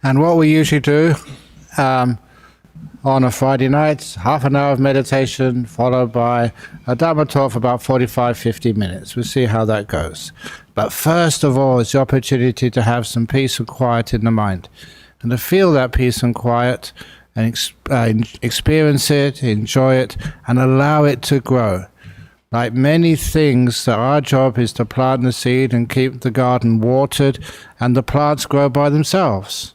And what we usually do on a Friday night, half an hour of meditation followed by a Dhamma talk for about 45-50 minutes. We'll see how that goes. But first of all, it's the opportunity to have some peace and quiet in the mind, and to feel that peace and quiet and experience it, enjoy it, and allow it to grow. Like many things, our job is to plant the seed and keep the garden watered, and the plants grow by themselves.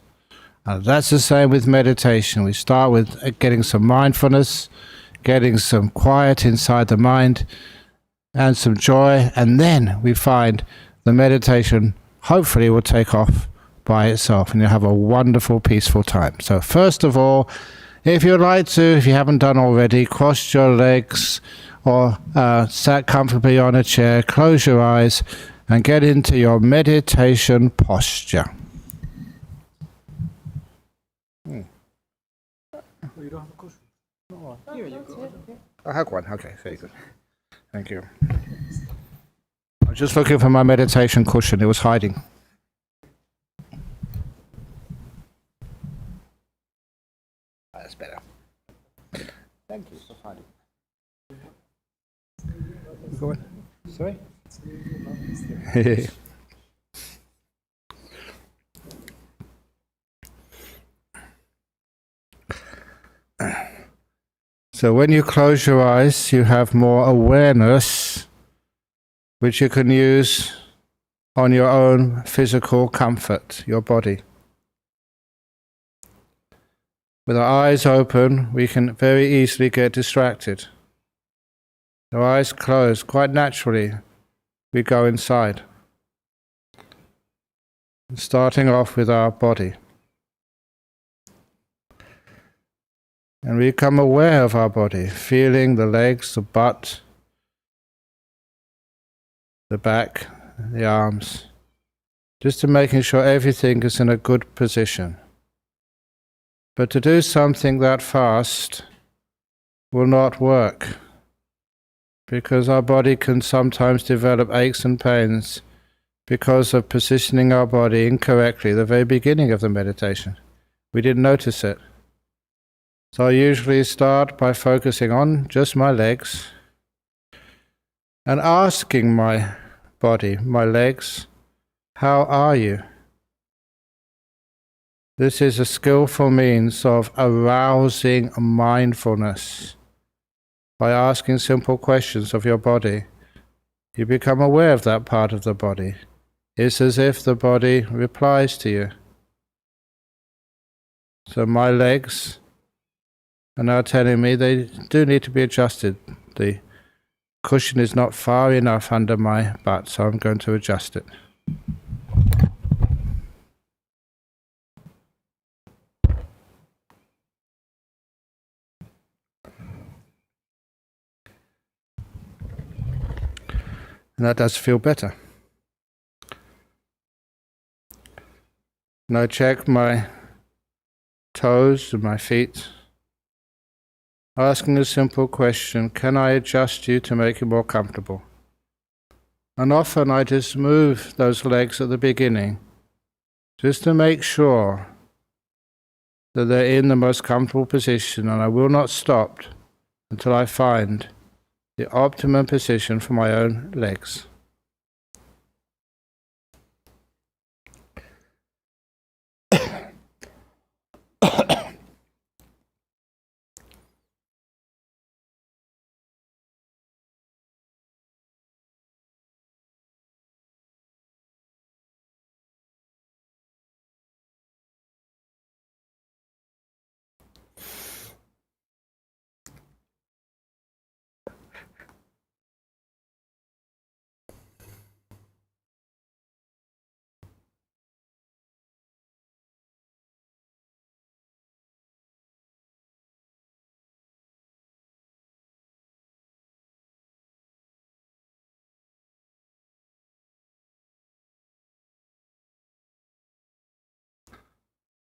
That's the same with meditation. We start with getting some mindfulness, getting some quiet inside the mind, and some joy, and then we find the meditation hopefully will take off by itself, and you'll have a wonderful, peaceful time. So first of all, if you'd like to, if you haven't done already, cross your legs or sat comfortably on a chair, close your eyes, and get into your meditation posture. You don't have a cushion? No, here you go. I have one. Okay, very good. Thank you. I was just looking for my meditation cushion. It was hiding. That's better. Thank you for hiding. Go on. Sorry? So when you close your eyes, you have more awareness, which you can use on your own physical comfort, your body. With our eyes open, we can very easily get distracted. Our eyes closed, quite naturally, we go inside. Starting off with our body. And we become aware of our body, feeling the legs, the butt, the back, the arms, just to making sure everything is in a good position. But to do something that fast will not work, because our body can sometimes develop aches and pains because of positioning our body incorrectly at the very beginning of the meditation. We didn't notice it. So I usually start by focusing on just my legs and asking my body, my legs, how are you? This is a skillful means of arousing mindfulness. By asking simple questions of your body, you become aware of that part of the body. It's as if the body replies to you. So my legs are now telling me they do need to be adjusted. The cushion is not far enough under my butt, so I'm going to adjust it. And that does feel better. And I check my toes and my feet, asking a simple question, can I adjust you to make you more comfortable? And often I just move those legs at the beginning, just to make sure that they're in the most comfortable position, and I will not stop until I find the optimum position for my own legs.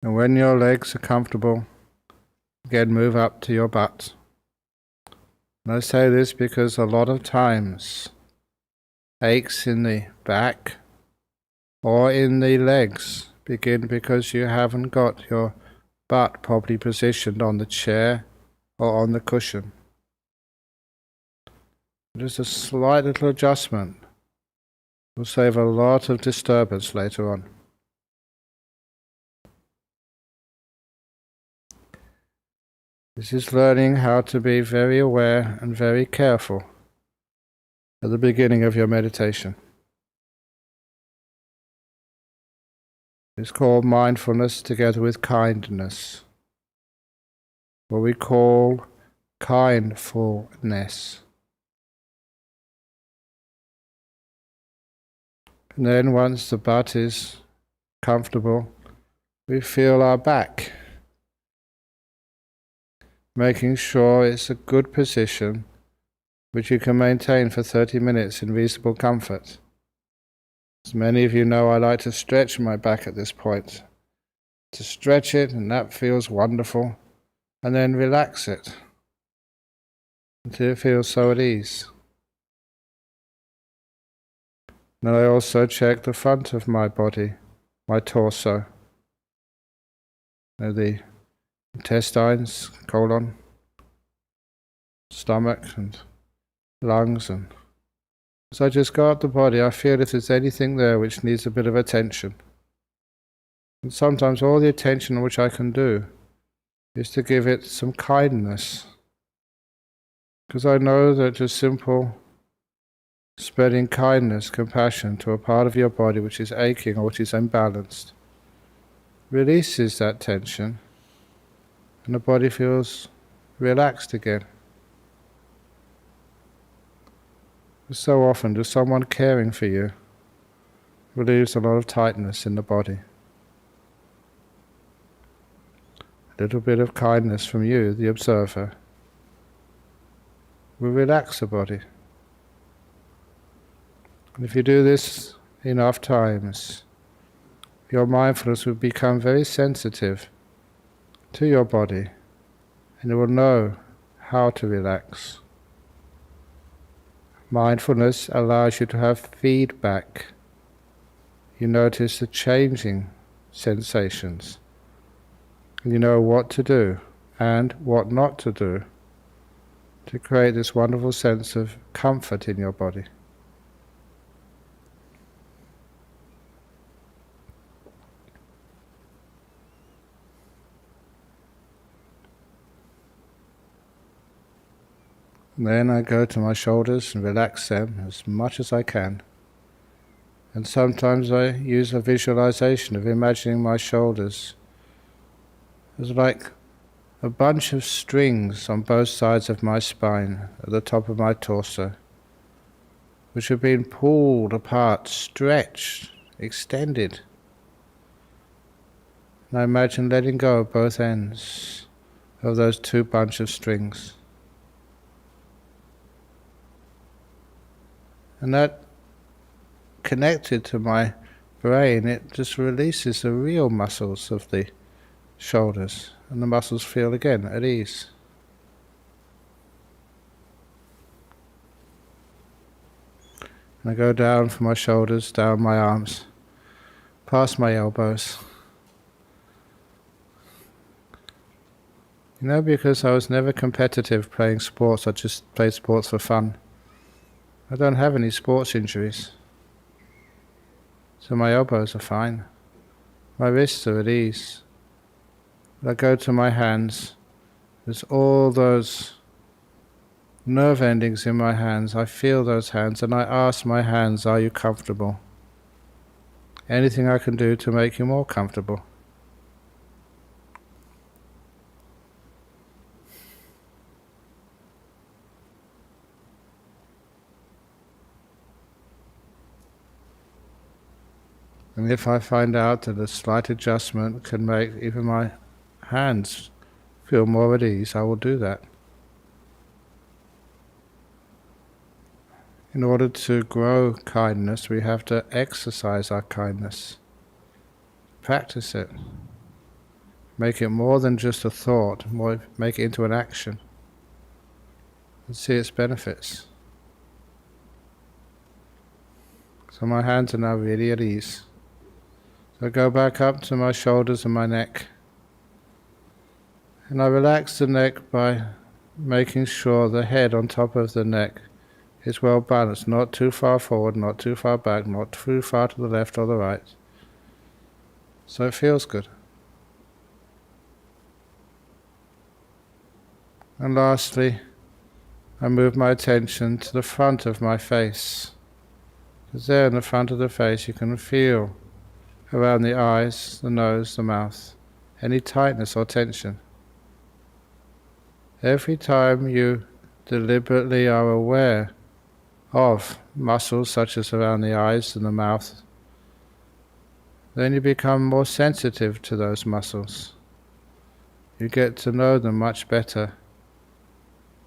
And when your legs are comfortable, again move up to your butt. And I say this because a lot of times aches in the back or in the legs begin because you haven't got your butt properly positioned on the chair or on the cushion. Just a slight little adjustment will save a lot of disturbance later on. This is learning how to be very aware and very careful at the beginning of your meditation. It's called mindfulness together with kindness, what we call kindfulness. And then once the butt is comfortable, we feel our back, making sure it's a good position which you can maintain for 30 minutes in reasonable comfort. As many of you know, I like to stretch my back at this point. To stretch it, and that feels wonderful, and then relax it until it feels so at ease. And I also check the front of my body, my torso, the intestines, colon, stomach and lungs, and as I just go up the body, I feel if there's anything there which needs a bit of attention. And sometimes all the attention which I can do is to give it some kindness, because I know that just simple spreading kindness, compassion to a part of your body which is aching or which is imbalanced releases that tension, and the body feels relaxed again. So often, just someone caring for you relieves a lot of tightness in the body. A little bit of kindness from you, the observer, will relax the body. And if you do this enough times, your mindfulness will become very sensitive to your body, and it will know how to relax. Mindfulness allows you to have feedback. You notice the changing sensations. You know what to do and what not to do to create this wonderful sense of comfort in your body. And then I go to my shoulders and relax them as much as I can. And sometimes I use a visualization of imagining my shoulders as like a bunch of strings on both sides of my spine at the top of my torso, which have been pulled apart, stretched, extended. And I imagine letting go of both ends of those two bunch of strings. And that, connected to my brain, it just releases the real muscles of the shoulders, and the muscles feel again at ease. And I go down from my shoulders, down my arms, past my elbows. You know, because I was never competitive playing sports, I just played sports for fun. I don't have any sports injuries, so my elbows are fine. My wrists are at ease. I go to my hands. There's all those nerve endings in my hands. I feel those hands, and I ask my hands, are you comfortable? Anything I can do to make you more comfortable? And if I find out that a slight adjustment can make even my hands feel more at ease, I will do that. In order to grow kindness, we have to exercise our kindness. Practice it. Make it more than just a thought, make it into an action. And see its benefits. So my hands are now really at ease. So go back up to my shoulders and my neck. And I relax the neck by making sure the head on top of the neck is well balanced, not too far forward, not too far back, not too far to the left or the right. So it feels good. And lastly, I move my attention to the front of my face. Because there in the front of the face you can feel around the eyes, the nose, the mouth, any tightness or tension. Every time you deliberately are aware of muscles such as around the eyes and the mouth, then you become more sensitive to those muscles. You get to know them much better,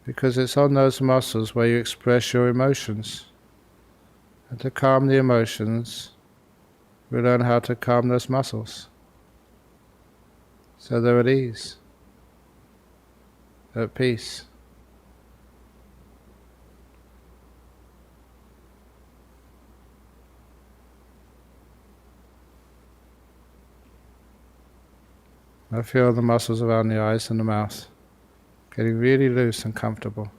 because it's on those muscles where you express your emotions. And to calm the emotions, we learn how to calm those muscles. So they're at ease, at peace. I feel the muscles around the eyes and the mouth getting really loose and comfortable.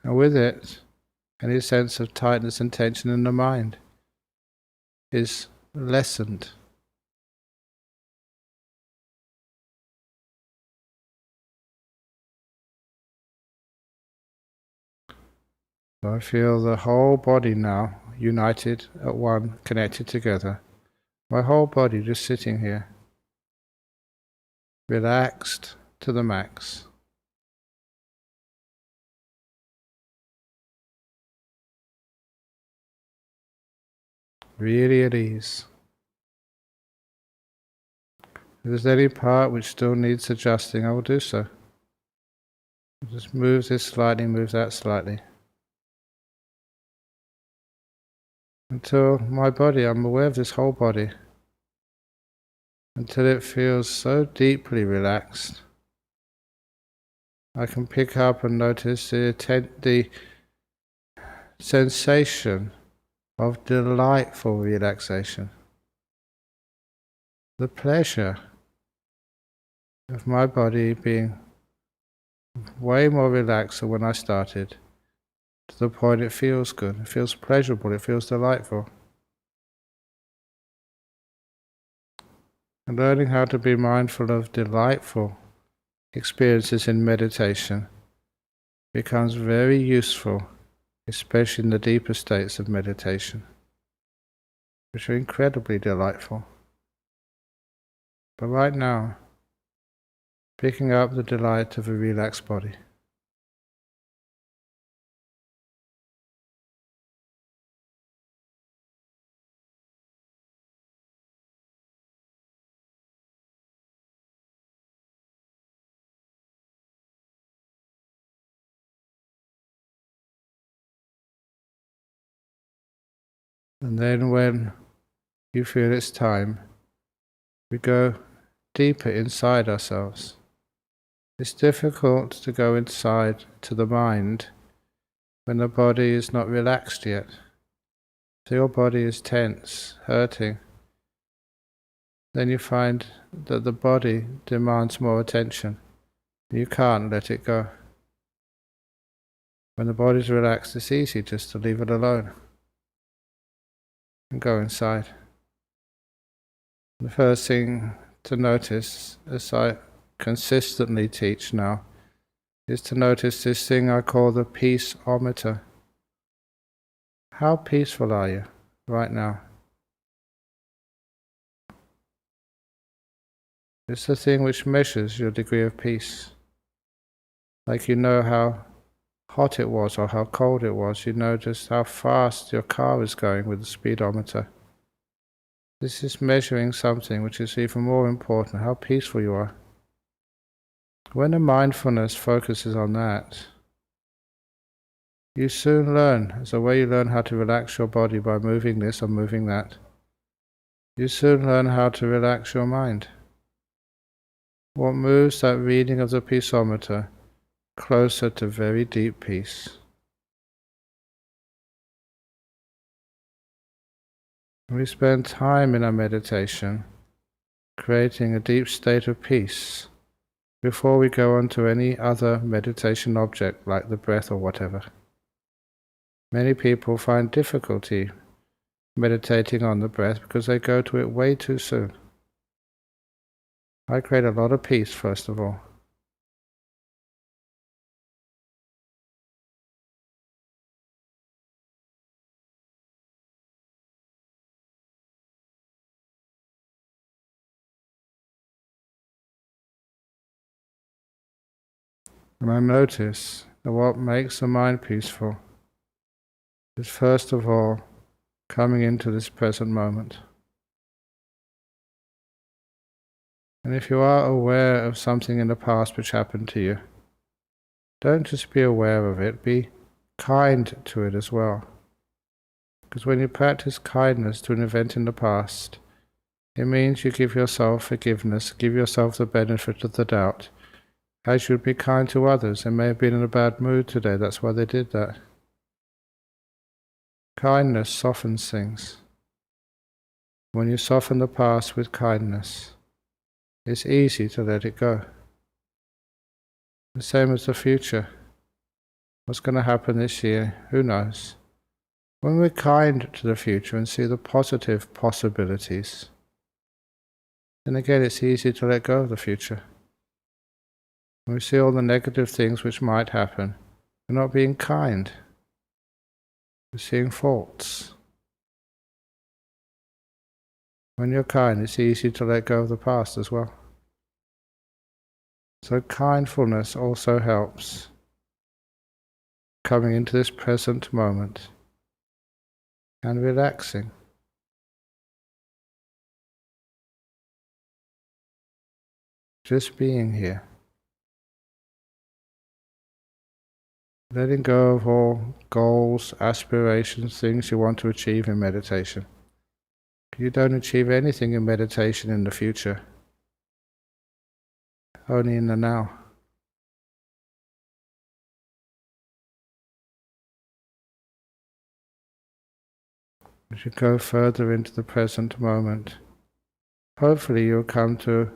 And with it, any sense of tightness and tension in the mind is lessened. So I feel the whole body now united at one, connected together. My whole body just sitting here, relaxed to the max. Really at ease. If there's any part which still needs adjusting, I will do so. Just move this slightly, move that slightly. Until my body, I'm aware of this whole body. Until it feels so deeply relaxed. I can pick up and notice the sensation of delightful relaxation. The pleasure of my body being way more relaxed than when I started, to the point it feels good, it feels pleasurable, it feels delightful. And learning how to be mindful of delightful experiences in meditation becomes very useful, especially in the deeper states of meditation, which are incredibly delightful. But right now, picking up the delight of a relaxed body. And then when you feel it's time, we go deeper inside ourselves. It's difficult to go inside to the mind when the body is not relaxed yet. So your body is tense, hurting. Then you find that the body demands more attention. You can't let it go. When the body's relaxed, it's easy just to leave it alone and go inside. The first thing to notice, as I consistently teach now, is to notice this thing I call the peace-ometer. How peaceful are you right now? It's the thing which measures your degree of peace. Like you know how hot it was or how cold it was, you know just how fast your car is going with the speedometer. This is measuring something which is even more important, how peaceful you are. When the mindfulness focuses on that, you soon learn, as a way you learn how to relax your body by moving this or moving that, you soon learn how to relax your mind. What moves that reading of the peaceometer closer to very deep peace. We spend time in our meditation creating a deep state of peace before we go on to any other meditation object like the breath or whatever. Many people find difficulty meditating on the breath because they go to it way too soon. I create a lot of peace first of all. And I notice that what makes the mind peaceful is first of all coming into this present moment. And if you are aware of something in the past which happened to you, don't just be aware of it, be kind to it as well. Because when you practice kindness to an event in the past, it means you give yourself forgiveness, give yourself the benefit of the doubt. As you would be kind to others, they may have been in a bad mood today, that's why they did that. Kindness softens things. When you soften the past with kindness, it's easy to let it go. The same as the future. What's going to happen this year? Who knows? When we're kind to the future and see the positive possibilities, then again it's easy to let go of the future. When we see all the negative things which might happen, we're not being kind. We're seeing faults. When you're kind, it's easy to let go of the past as well. So kindfulness also helps coming into this present moment and relaxing. Just being here. Letting go of all goals, aspirations, things you want to achieve in meditation. You don't achieve anything in meditation in the future, only in the now. As you go further into the present moment, hopefully you'll come to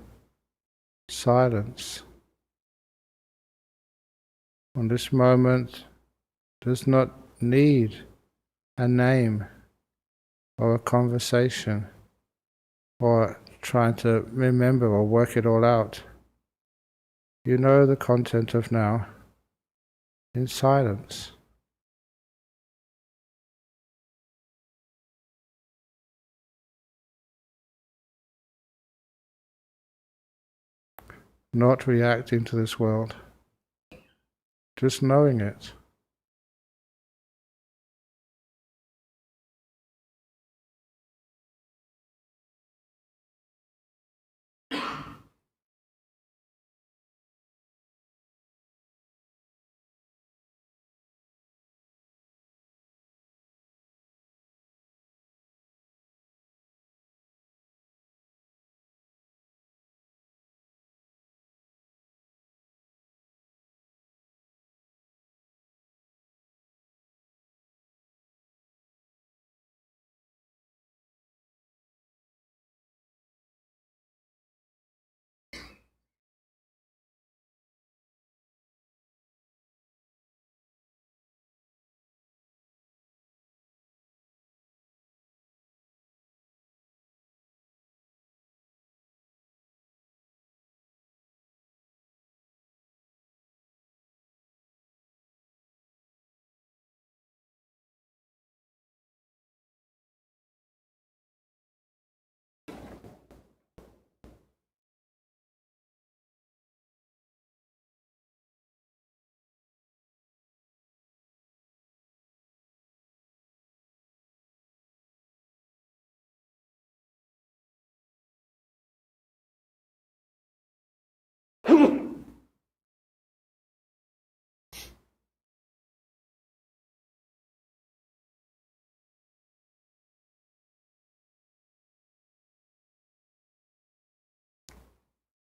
silence. And this moment does not need a name or a conversation or trying to remember or work it all out. You know the content of now in silence. Not reacting to this world, just knowing it.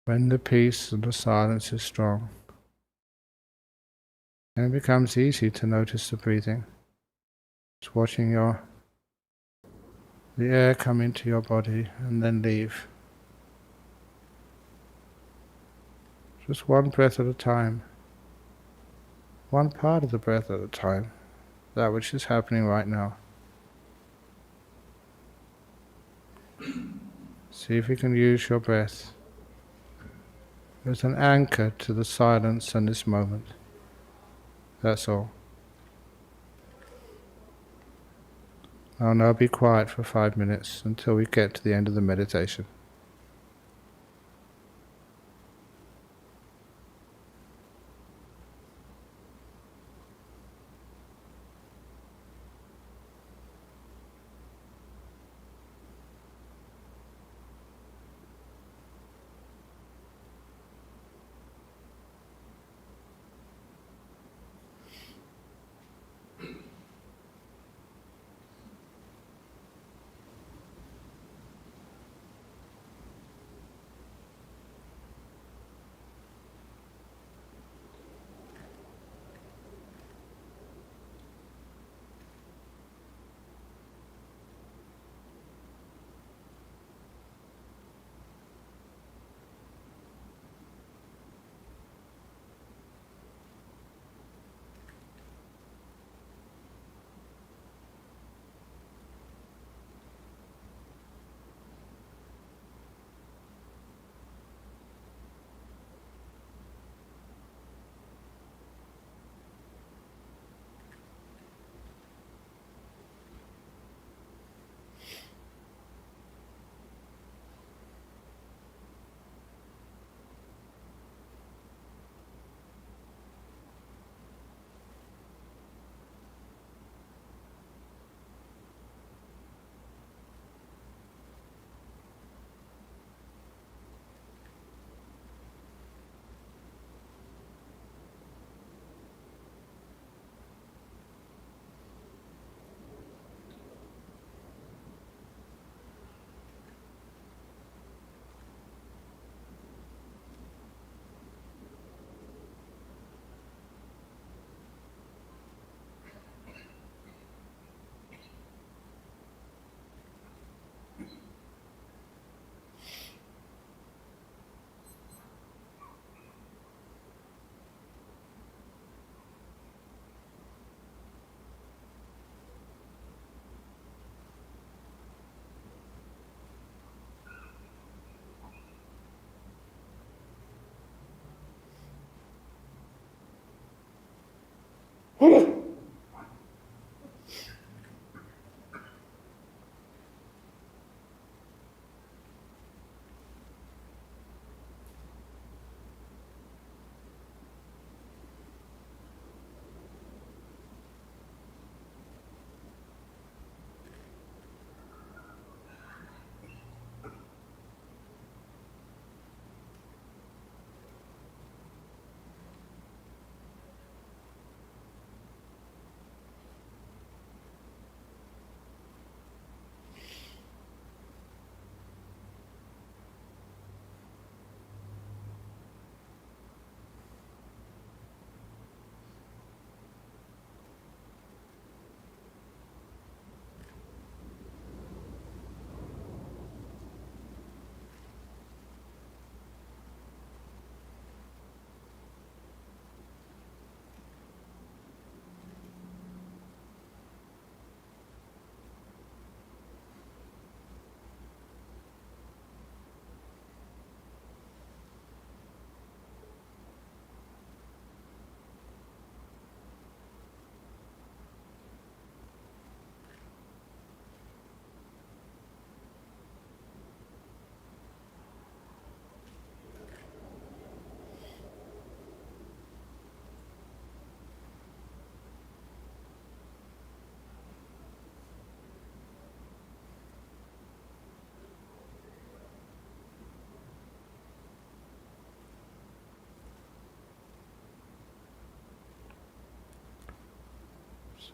When the peace and the silence is strong, then it becomes easy to notice the breathing. Just watching your The air come into your body and then leave. Just one breath at a time. One part of the breath at a time. That which is happening right now. See if you can use your breath as an anchor to the silence and this moment. That's all. I'll now be quiet for 5 minutes until we get to the end of the meditation.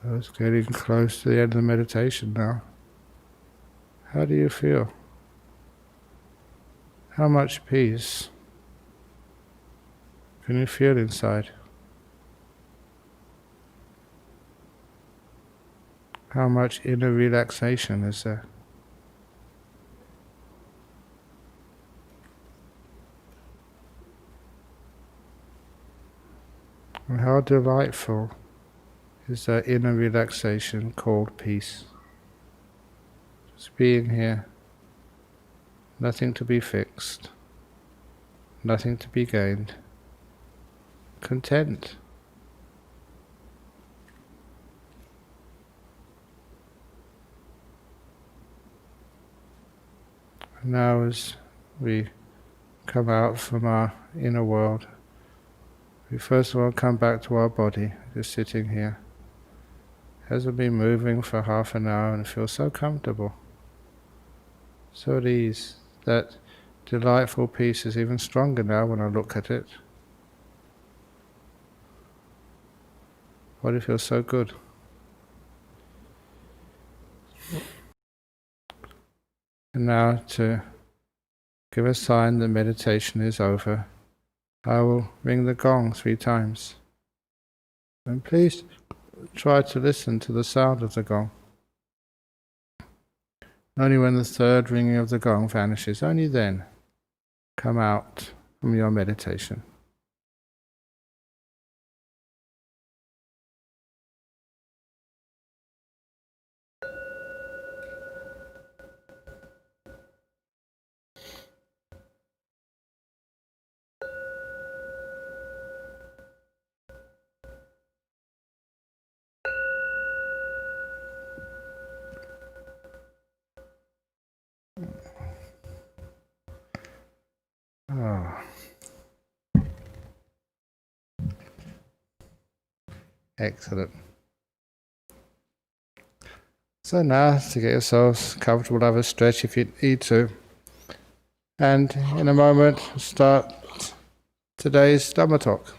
So it's getting close to the end of the meditation now. How do you feel? How much peace can you feel inside? How much inner relaxation is there? And how delightful is that inner relaxation called peace. Just being here, nothing to be fixed, nothing to be gained, content. And now as we come out from our inner world, we first of all come back to our body, just sitting here. Hasn't been moving for half an hour and feels so comfortable, so at ease. That delightful peace is even stronger now when I look at it. Body feels so good. And now, to give a sign that meditation is over, I will ring the gong 3 times. And please try to listen to the sound of the gong. Only when the 3rd ringing of the gong vanishes, only then come out from your meditation. Oh. Excellent. So now, to get yourselves comfortable, have a stretch if you need to. And in a moment, start today's Dhamma talk.